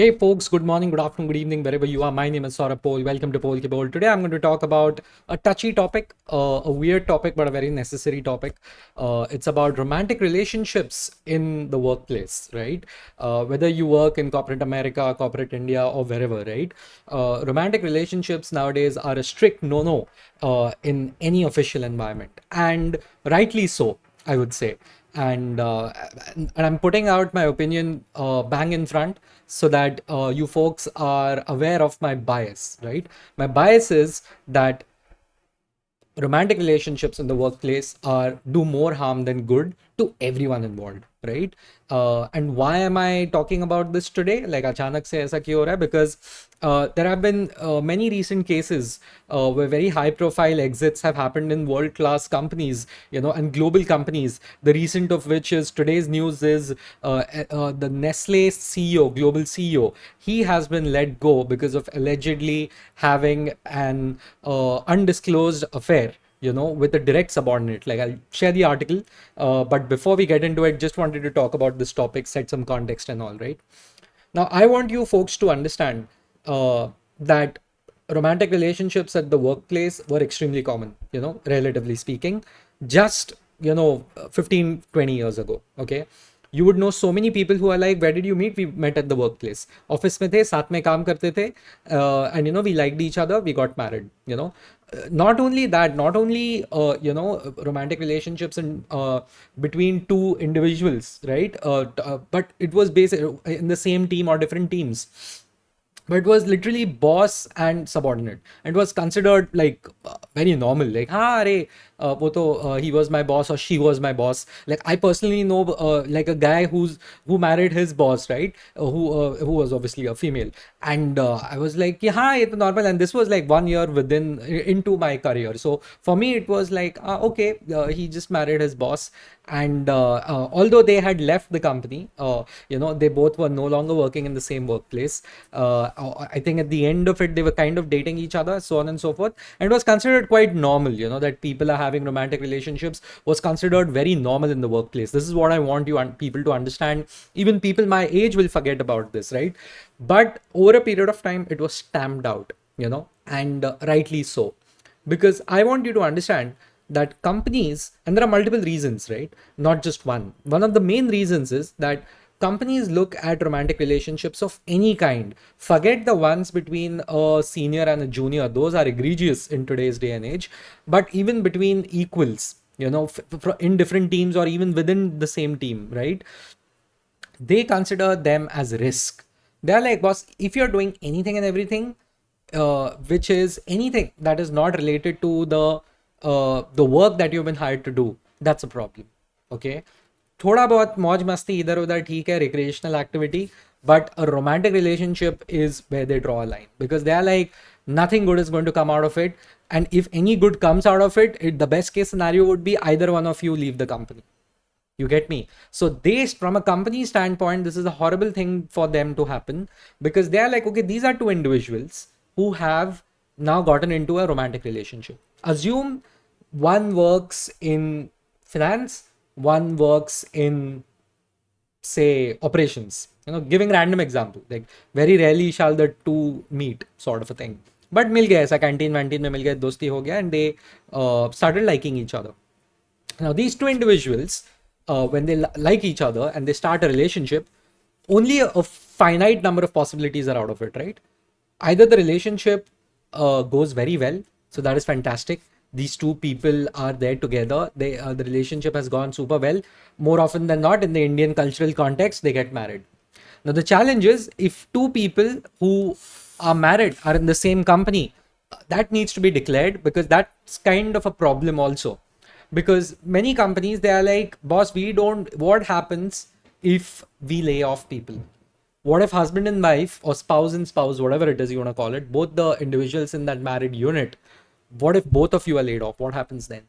Hey folks, good morning, good afternoon, good evening, wherever you are. My name is Saurabh Pol. Welcome to Pol Ki Pol. Today I'm going to talk about a touchy topic, a weird topic, but a very necessary topic. It's about romantic relationships in the workplace, right? Whether you work in corporate America, corporate India, or wherever, right? Romantic relationships nowadays are a strict no-no in any official environment, and rightly so, I would say. And I'm putting out my opinion bang in front so that you folks are aware of my bias, right? My bias is that romantic relationships in the workplace are do more harm than good to everyone involved, right? And why am I talking about this today? Like achanak se aisa kyun ho raha hai? Because there have been many recent cases where very high profile exits have happened in world class companies, and global companies. The recent of which is today's news is the Nestle CEO, global CEO. He has been let go because of allegedly having an undisclosed affair, with a direct subordinate. Like, I'll share the article, but before we get into it, just wanted to talk about this topic, set some context and all, right? Now, I want you folks to understand that romantic relationships at the workplace were extremely common, relatively speaking, just, 15, 20 years ago. Okay. You would know so many people who are like, where did you meet? We met at the workplace. Office में थे, साथ में काम करते थे, and we liked each other, we got married. Not only that, not only romantic relationships in between two individuals, right? But it was based in the same team or different teams, but it was literally boss and subordinate. It was considered like very normal, like ha are wo to, he was my boss or she was my boss. Like, I personally know like a guy who married his boss, right? Who was obviously a female, and I was like, yeah, ha, ye to normal. And this was like 1 year within into my career, so for me it was like, okay, he just married his boss. And although they had left the company, they both were no longer working in the same workplace. I think at the end of it, they were kind of dating each other, so on and so forth. And it was considered quite normal, that people are having romantic relationships was considered very normal in the workplace. This is what I want you people to understand. Even people my age will forget about this, right? But over a period of time, it was stamped out, and rightly so. Because I want you to understand that companies, and there are multiple reasons, right? Not just one. One of the main reasons is that companies look at romantic relationships of any kind. Forget the ones between a senior and a junior, those are egregious in today's day and age. But even between equals, in different teams or even within the same team, right? They consider them as risk. They're like, boss, if you're doing anything and everything, which is anything that is not related to the work that you've been hired to do, that's a problem. Okay. थोड़ा बहुत मौज मस्ती इधर उधर ठीक है, recreational activity, but a romantic relationship is where they draw a line, because they are like, nothing good is going to come out of it. And if any good comes out of it, the best case scenario would be either one of you leave the company. You get me? So they, from a company standpoint, this is a horrible thing for them to happen, because they are like, okay, these are two individuals who have now gotten into a romantic relationship. Assume one works in finance, one works in, say, operations. Giving random example, like very rarely shall the two meet, sort of a thing. But मिल गया ऐसा, canteen वैंटीन में मिल गया, दोस्ती हो गया, and they started liking each other. Now, these two individuals, when they like each other and they start a relationship, only a finite number of possibilities are out of it, right? Either the relationship goes very well, so that is fantastic. These two people are there together. The relationship has gone super well. More often than not, in the Indian cultural context, they get married. Now, the challenge is, if two people who are married are in the same company, that needs to be declared, because that's kind of a problem also. Because many companies, they are like, boss, we don't, what happens if we lay off people? What if husband and wife, or spouse and spouse, whatever it is you want to call it, both the individuals in that married unit, what if both of you are laid off? What happens then?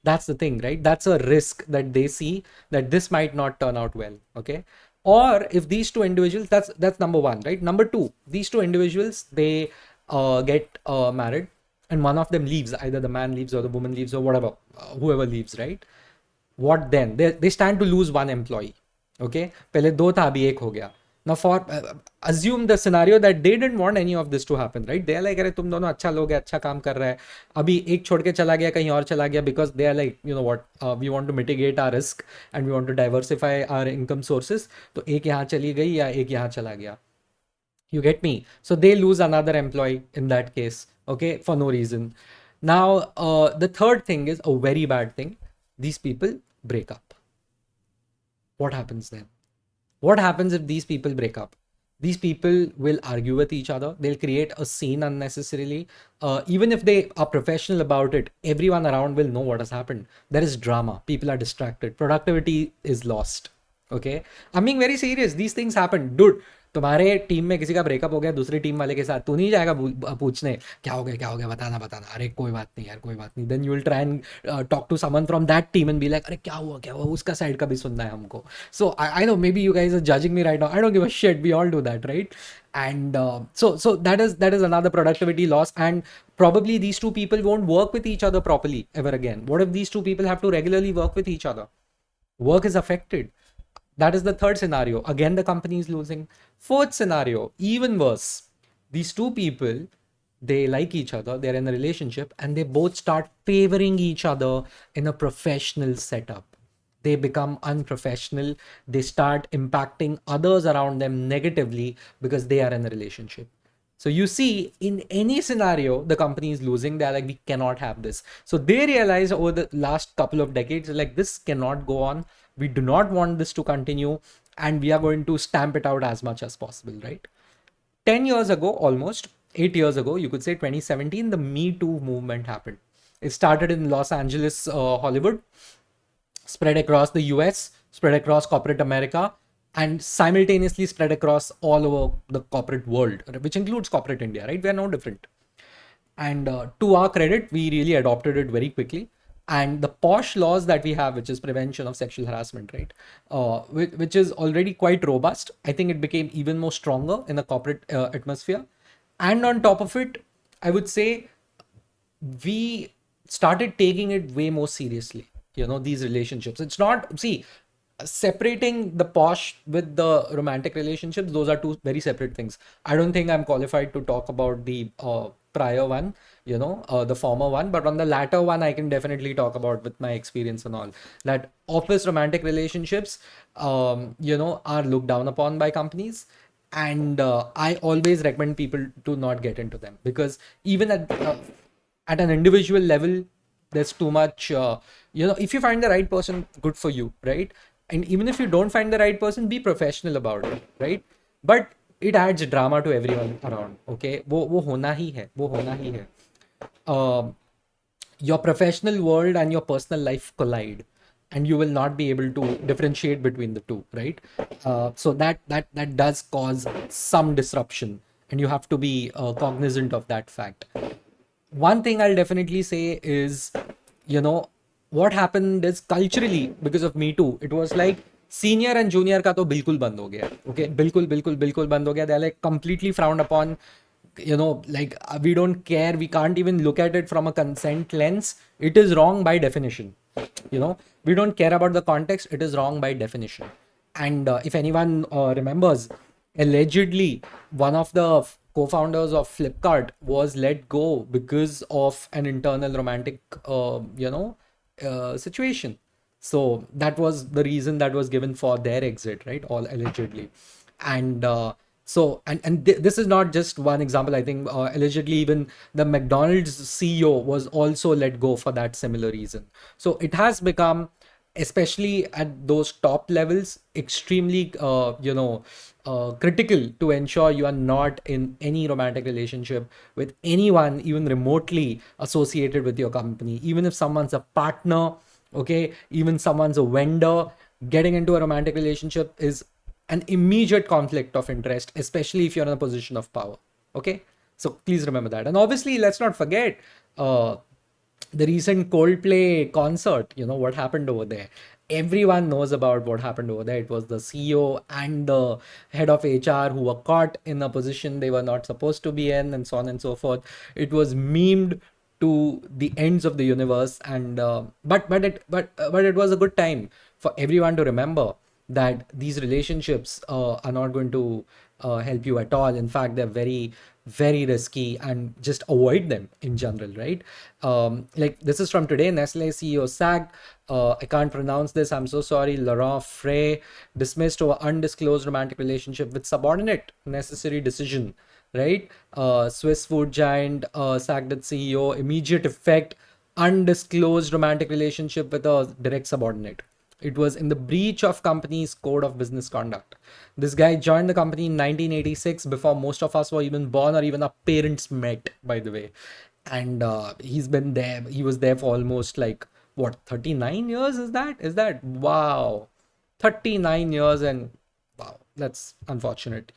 That's the thing, right? That's a risk that they see, that this might not turn out well. Okay. Or if these two individuals, that's number one, right? Number two, these two individuals, they get married, and one of them leaves, either the man leaves or the woman leaves or whatever, whoever leaves, right? What then? They stand to lose one employee. Okay. पहले दो था, अभी एक हो गया. Now, for assume the scenario that they didn't want any of this to happen, right? They are like, अरे तुम दोनों अच्छा लोग हैं, अच्छा काम कर रहा है, अभी एक छोड़ के चला गया कहीं और चला गया, because they are like, you know what, we want to mitigate our risk and we want to diversify our income sources. तो एक यहाँ चली गई या एक यहाँ चला गया. You get me? So they lose another employee in that case, okay, for no reason. Now, the third thing is a very bad thing. These people break up. What happens then? What happens if these people break up? These people will argue with each other. They'll create a scene unnecessarily. Even if they are professional about it, everyone around will know what has happened. There is drama. People are distracted. Productivity is lost. Okay. I'm being very serious. These things happen. Dude, तुम्हारे team में किसी का breakup हो गया दूसरी team वाले के साथ, तू नहीं जाएगा पूछने क्या हो गया बताना बताना, अरे कोई बात नहीं यार कोई बात नहीं. Then you will try and talk to someone from that team and be like अरे क्या हुआ उसका साइड का भी सुनना है हमको. So I know maybe you guys are judging me right now. I don't give a shit. We all do that, right? And so that is another productivity loss. And probably these two people won't work with each other properly ever again. What if these two people have to regularly work with each other? Work is affected. That is the third scenario. Again, the company is losing. Fourth scenario, even worse. These two people, they like each other, they're in a relationship, and they both start favoring each other in a professional setup. They become unprofessional. They start impacting others around them negatively because they are in a relationship. So you see, in any scenario, the company is losing. They're like, we cannot have this. So they realize over the last couple of decades, like, this cannot go on. We do not want this to continue. And we are going to stamp it out as much as possible, right? 10 years ago, almost 8 years ago, you could say 2017, the Me Too movement happened. It started in Los Angeles, Hollywood, spread across the US, spread across corporate America, and simultaneously spread across all over the corporate world, which includes corporate India, right? We are no different. And to our credit, we really adopted it very quickly. And the posh laws that we have, which is prevention of sexual harassment, right, which is already quite robust, I think it became even more stronger in the corporate atmosphere. And on top of it, I would say we started taking it way more seriously, these relationships. It's not, see, separating the posh with the romantic relationships, those are two very separate things. I don't think I'm qualified to talk about the prior one, the former one, but on the latter one, I can definitely talk about with my experience and all that. Office romantic relationships, are looked down upon by companies. And I always recommend people to not get into them, because even at an individual level, there's too much, if you find the right person, good for you, right? And even if you don't find the right person, be professional about it, right? But it adds drama to everyone around, okay? वो होना ही है, वो होना ही है. Your professional world and your personal life collide, and you will not be able to differentiate between the two, right? So that does cause some disruption, and you have to be cognizant of that fact. One thing I'll definitely say is, what happened is culturally, because of Me Too, it was like senior and junior का तो बिल्कुल बंद हो गया. Okay, बिल्कुल बिल्कुल बिल्कुल बंद हो गया. They're like completely frowned upon. Like, we don't care. We can't even look at it from a consent lens. It is wrong by definition. We don't care about the context. It is wrong by definition. And if anyone remembers, allegedly, one of the co-founders of Flipkart was let go because of an internal romantic, situation. So that was the reason that was given for their exit, right? All allegedly. And this is not just one example. I think allegedly even the McDonald's CEO was also let go for that similar reason. So it has become, especially at those top levels, extremely critical to ensure you are not in any romantic relationship with anyone even remotely associated with your company. Even if someone's a partner, okay, even someone's a vendor, getting into a romantic relationship is an immediate conflict of interest, especially if you're in a position of power. Okay, so please remember that. And obviously, let's not forget the recent Coldplay concert. What happened over there. Everyone knows about what happened over there. It was the CEO and the head of HR who were caught in a position they were not supposed to be in, and so on and so forth. It was memed to the ends of the universe, and but it was a good time for everyone to remember that these relationships are not going to help you at all. In fact, they're very, very risky, and just avoid them in general, right? Like this is from today. Nestle CEO sacked. I can't pronounce this. I'm so sorry. Laurent Frey dismissed over undisclosed romantic relationship with subordinate. Necessary decision, right? Swiss food giant sacked its CEO. Immediate effect. Undisclosed romantic relationship with a direct subordinate. It was in the breach of company's code of business conduct. This guy joined the company in 1986 before most of us were even born or even our parents met, by the way. And he's been there. He was there for almost like what, 39 years? Is that wow? 39 years, and wow, that's unfortunate,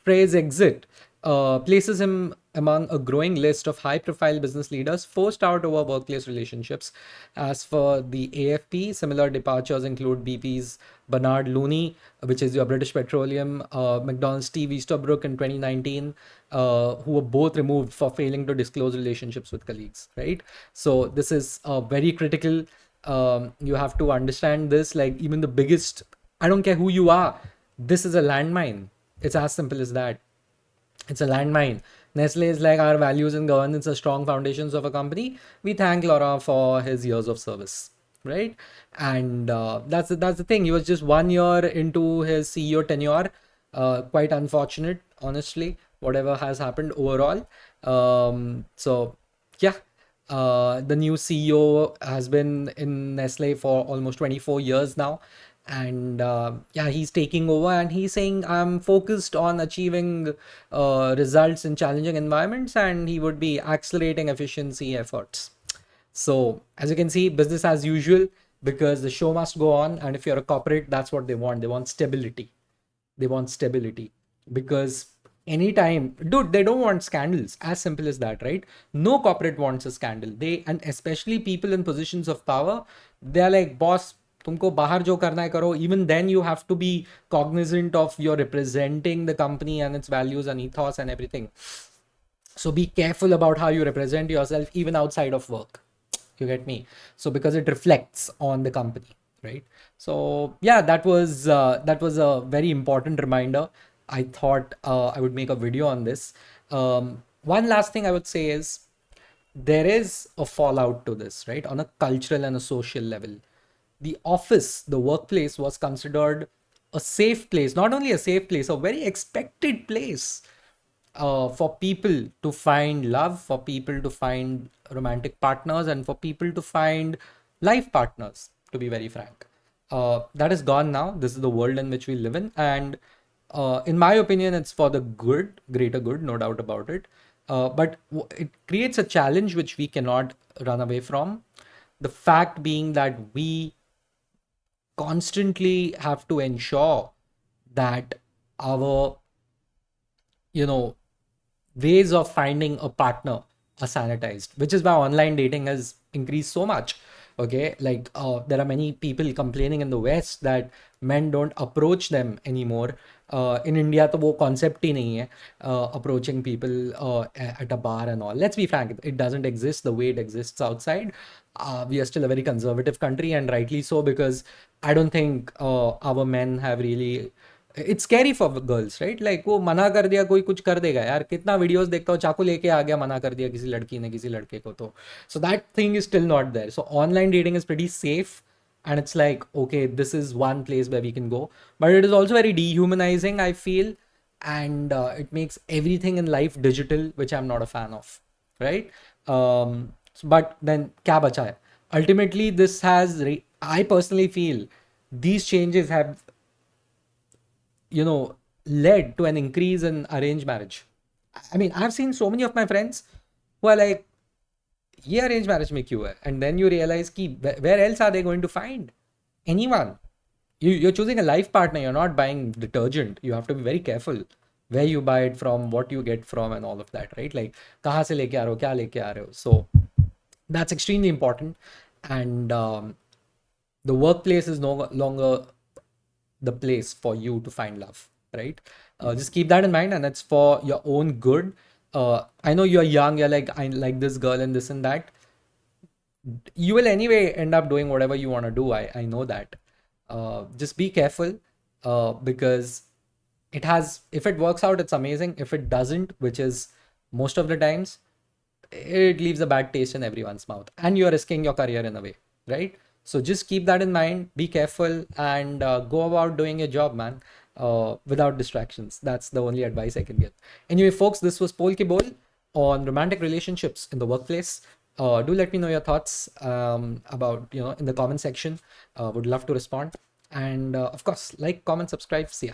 Frey's exit places him among a growing list of high profile business leaders forced out over workplace relationships. As for the AFP, similar departures include BP's Bernard Looney, which is your British Petroleum, McDonald's Steve Easterbrook in 2019, who were both removed for failing to disclose relationships with colleagues, right? So this is very critical. You have to understand this. Like, even the biggest, I don't care who you are, this is a landmine. It's as simple as that. It's a landmine. Nestle is like, our values and governance are strong foundations of a company. We thank Laurent for his years of service, right? And that's the thing. He was just 1 year into his CEO tenure. Quite unfortunate, honestly, whatever has happened overall. So yeah, the new CEO has been in Nestle for almost 24 years now. And yeah, he's taking over and he's saying, I'm focused on achieving results in challenging environments, and he would be accelerating efficiency efforts. So as you can see, business as usual, because the show must go on. And if you're a corporate, that's what they want. They want stability. They want stability, because anytime, dude, they don't want scandals. As simple as that, right? No corporate wants a scandal. They, and especially people in positions of power, they're like, boss, तुमको बाहर जो करना है करो. Even then you have to be cognizant of you're representing the company and its values and ethos and everything. So be careful about how you represent yourself even outside of work. You get me? So because it reflects on the company, right? So yeah, that was a very important reminder. I thought I would make a video on this. One last thing I would say is, there is a fallout to this, right? On a cultural and a social level. The office, the workplace was considered a safe place, not only a safe place, a very expected place for people to find love, for people to find romantic partners, and for people to find life partners, to be very frank. That is gone now. This is the world in which we live in. And in my opinion, it's for the good, greater good, no doubt about it. But it creates a challenge which we cannot run away from. The fact being that we constantly have to ensure that our, you know, ways of finding a partner are sanitized, which is why online dating has increased so much. Okay, like there are many people complaining in the West that men don't approach them anymore. In India, तो वो concept ही नहीं है, approaching people at a bar and all. Let's be frank, it doesn't exist the way it exists outside. We are still a very conservative country, and rightly so, because I don't think our men have really, it's scary for girls, right? Like वो मना कर दिया, कोई कुछ कर देगा यार. कितना वीडियोस देखता हूँ, चाकू लेके आ गया, मना कर दिया किसी लड़की ने किसी लड़के को. तो so that thing is still not there. So online dating is pretty safe, and it's like, okay, this is one place where we can go, but it is also very dehumanizing, I feel. And it makes everything in life digital, which I'm not a fan of, right? But then kya bacha hai? Ultimately, this has I personally feel these changes have, led to an increase in arranged marriage. I mean, I've seen so many of my friends who are like, ये arranged marriage में क्यों है? And then you realize कि where else are they going to find anyone? You're choosing a life partner. You're not buying detergent. You have to be very careful where you buy it from, what you get from, and all of that, right? Like, कहाँ से लेके आ रहे हो, क्या लेके आ रहे हो? So that's extremely important. And the workplace is no longer the place for you to find love, right? Just keep that in mind, and it's for your own good. I know you're young, you're like, I like this girl and this and that. You will anyway end up doing whatever you want to do. I know that. Just be careful, because if it works out, it's amazing. If it doesn't, which is most of the times, it leaves a bad taste in everyone's mouth, and you're risking your career in a way, right? So just keep that in mind, be careful, and go about doing your job, man, without distractions. That's the only advice I can give. Anyway, folks, this was Pol Ki Bol on romantic relationships in the workplace. Do let me know your thoughts, about, in the comment section. Would love to respond. And of course, like, comment, subscribe. See ya.